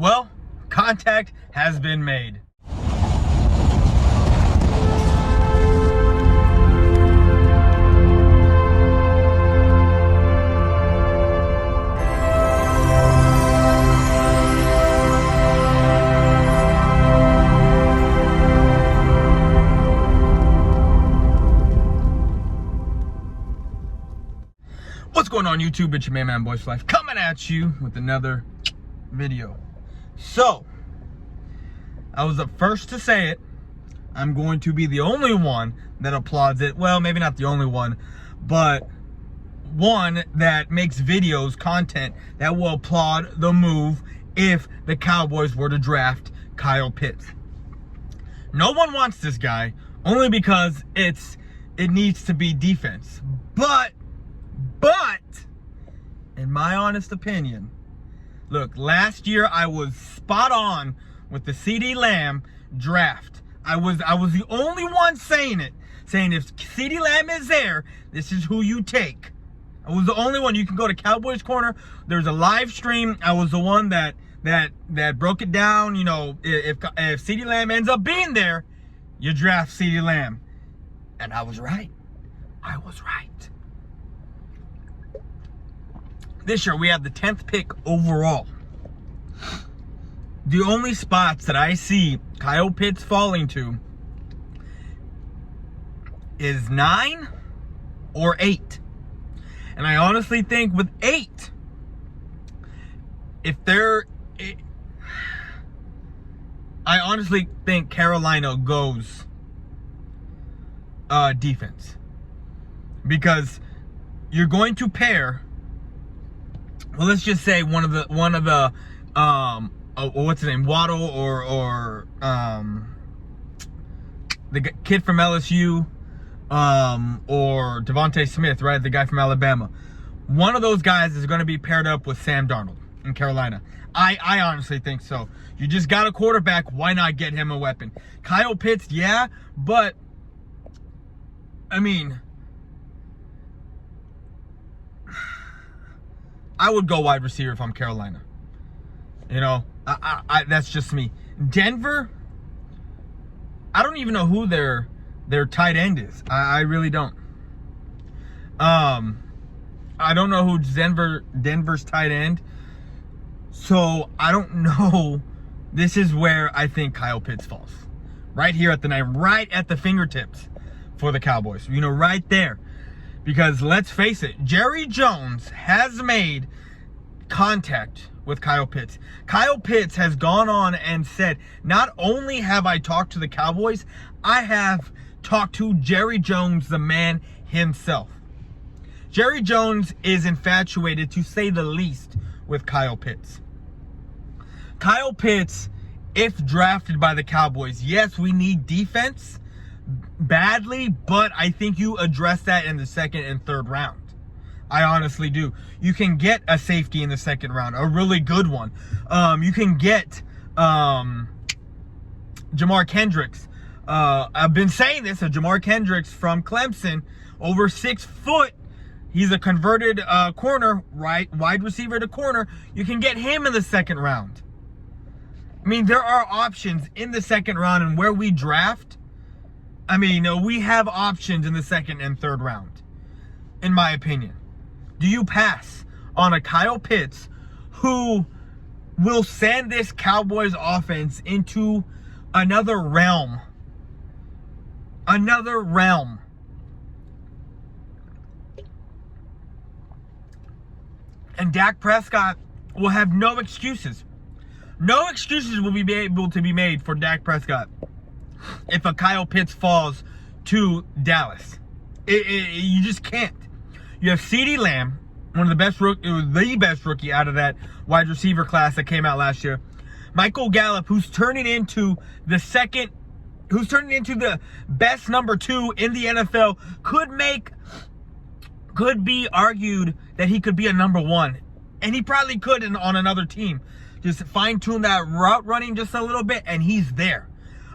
Well, contact has been made. What's going on YouTube? It's your man Boys for Life coming at you with another video. So, I was the first to say it. I'm going to be the only one that applauds it. Well, maybe not the only one, but one that makes videos, content that will applaud the move if the Cowboys were to draft Kyle Pitts. No one wants this guy only because it needs to be defense. But in my honest opinion, look, last year I was spot on with the CeeDee Lamb draft. I was the only one saying if CeeDee Lamb is there, this is who you take. I was the only one. You can go to Cowboys Corner. There's a live stream. I was the one that broke it down. You know, if CeeDee Lamb ends up being there, you draft CeeDee Lamb. And I was right. I was right. This year, we have the 10th pick overall. The only spots that I see Kyle Pitts falling to is 9 or 8. And I honestly think with 8, I honestly think Carolina goes defense. Because you're going to pair, well, let's just say one of the what's his name, Waddle or the kid from LSU, or Devontae Smith, right, the guy from Alabama. One of those guys is going to be paired up with Sam Darnold in Carolina. I honestly think so. You just got a quarterback. Why not get him a weapon? Kyle Pitts, yeah, but I mean, I would go wide receiver if I'm Carolina. You know, that's just me. Denver, I don't even know who their tight end is. I really don't. I don't know who Denver's tight end. So I don't know. This is where I think Kyle Pitts falls. Right here at the 9, right at the fingertips for the Cowboys. You know, right there. Because let's face it, Jerry Jones has made contact with Kyle Pitts. Kyle Pitts has gone on and said, not only have I talked to the Cowboys, I have talked to Jerry Jones, the man himself. Jerry Jones is infatuated, to say the least, with Kyle Pitts. Kyle Pitts, if drafted by the Cowboys, yes, we need defense badly, but I think you address that in the 2nd and 3rd round. I honestly do. You can get a safety in the 2nd round, a really good one. You can get Jamar Kendricks. I've been saying this, Jamar Kendricks from Clemson, over 6 foot. He's a converted corner, right, wide receiver to corner. You can get him in the 2nd round. I mean, there are options in the 2nd round, and where we draft, I mean, we have options in the 2nd and 3rd round, in my opinion. Do you pass on a Kyle Pitts who will send this Cowboys offense into another realm? Another realm. And Dak Prescott will have no excuses. No excuses will be able to be made for Dak Prescott if a Kyle Pitts falls to Dallas. You just can't. You have CeeDee Lamb, one of the best rookie out of that wide receiver class that came out last year. Michael Gallup, who's turning into the best number 2 in the NFL, could be argued that he could be a number 1. And he probably could on another team. Just fine-tune that route running just a little bit, and he's there.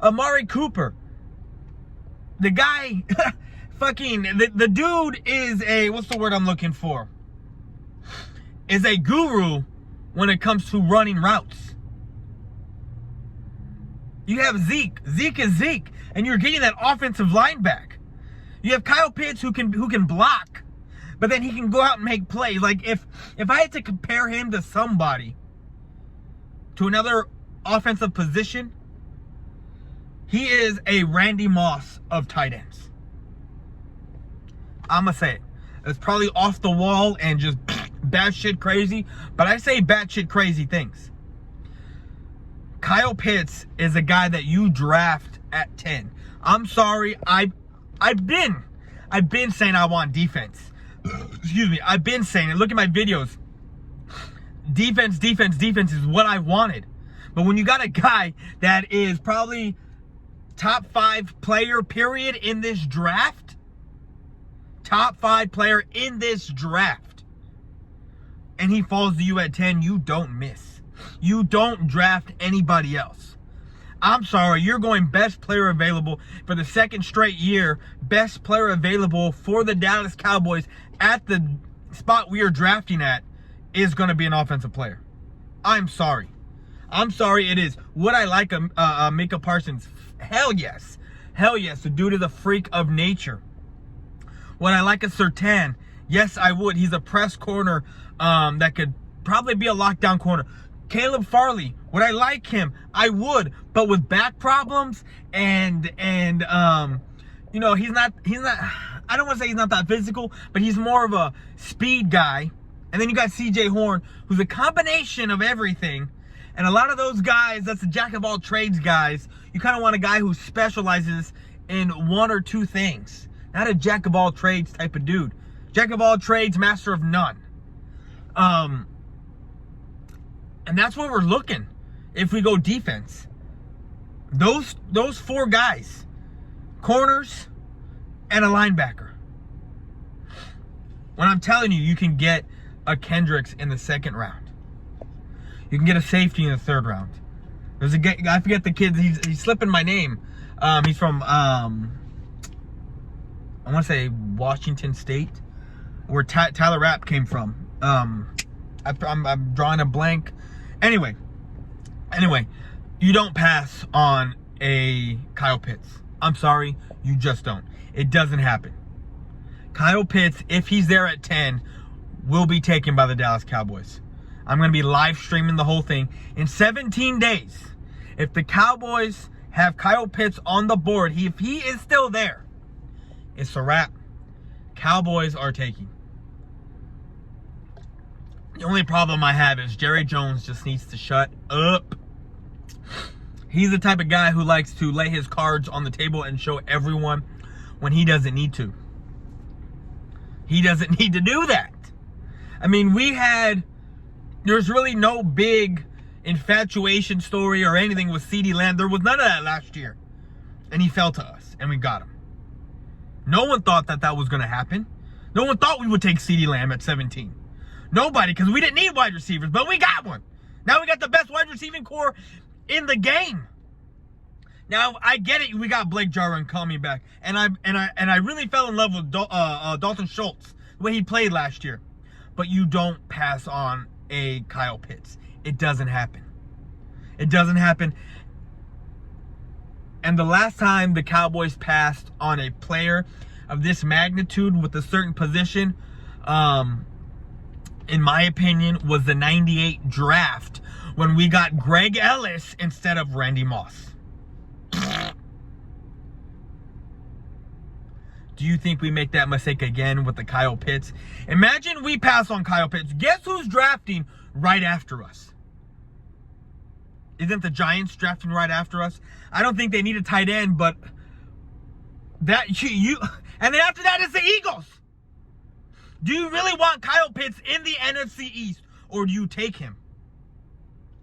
Amari Cooper, the guy, the dude is what's the word I'm looking for? Is a guru when it comes to running routes. You have Zeke. Zeke is Zeke. And you're getting that offensive line back. You have Kyle Pitts who can block, but then he can go out and make plays. Like if I had to compare him to somebody, to another offensive position, he is a Randy Moss of tight ends. I'm going to say it. It's probably off the wall and just batshit crazy, but I say batshit crazy things. Kyle Pitts is a guy that you draft at 10. I'm sorry, I've been saying I want defense. Excuse me, I've been saying it. Look at my videos. Defense is what I wanted. But when you got a guy that is probably top 5 player period in this draft, top 5 player in this draft, and he falls to you at 10, you don't miss. You don't draft anybody else. I'm sorry, you're going best player available for the second straight year. Best player available for the Dallas Cowboys at the spot we are drafting at is going to be an offensive player. I'm sorry. I'm sorry, it is. Would I like a Micah Parsons? Hell yes. Hell yes. The dude is a freak of nature. Would I like a Surtain? Yes, I would. He's a press corner that could probably be a lockdown corner. Caleb Farley, would I like him? I would, but with back problems and you know, he's not I don't want to say he's not that physical, but he's more of a speed guy. And then you got CJ Horn, who's a combination of everything. And a lot of those guys, that's the jack of all trades guys. You kind of want a guy who specializes in one or two things. Not a jack of all trades type of dude. Jack of all trades, master of none. And that's what we're looking if we go defense. Those 4 guys, corners and a linebacker. When I'm telling you, you can get a Kendricks in the 2nd round. You can get a safety in the 3rd round. There's a guy, I forget the kid, he's slipping my name. He's from I want to say Washington State, where Tyler Rapp came from. I'm drawing a blank. Anyway, you don't pass on a Kyle Pitts. I'm sorry, you just don't. It doesn't happen. Kyle Pitts, if he's there at 10, will be taken by the Dallas Cowboys. I'm going to be live streaming the whole thing. In 17 days, if the Cowboys have Kyle Pitts on the board, if he is still there, it's a wrap. Cowboys are taking. The only problem I have is Jerry Jones just needs to shut up. He's the type of guy who likes to lay his cards on the table and show everyone when he doesn't need to. He doesn't need to do that. I mean, there's really no big infatuation story or anything with CeeDee Lamb. There was none of that last year. And he fell to us, and we got him. No one thought that was going to happen. No one thought we would take CeeDee Lamb at 17. Nobody, because we didn't need wide receivers, but we got one. Now we got the best wide receiving core in the game. Now I get it, we got Blake Jarwin coming back, and I really fell in love with Dalton Schultz, the way he played last year. But you don't pass on a Kyle Pitts. It doesn't happen. It doesn't happen. And the last time the Cowboys passed on a player of this magnitude with a certain position, in my opinion, was the 98 draft when we got Greg Ellis instead of Randy Moss. Do you think we make that mistake again with the Kyle Pitts? Imagine we pass on Kyle Pitts. Guess who's drafting right after us? Isn't the Giants drafting right after us? I don't think they need a tight end, but that and then after that is the Eagles. Do you really want Kyle Pitts in the NFC East, or do you take him?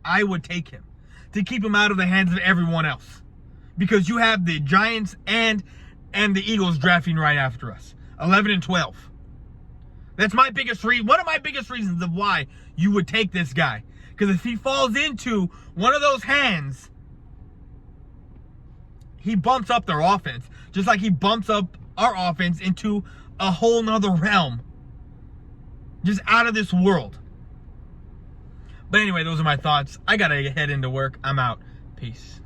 I would take him to keep him out of the hands of everyone else, because you have the Giants and the Eagles drafting right after us, 11 and 12. That's my biggest reason. One of my biggest reasons of why you would take this guy, because if he falls into one of those hands, he bumps up their offense, just like he bumps up our offense into a whole nother realm. Just out of this world. But anyway, those are my thoughts. I gotta head into work. I'm out. Peace.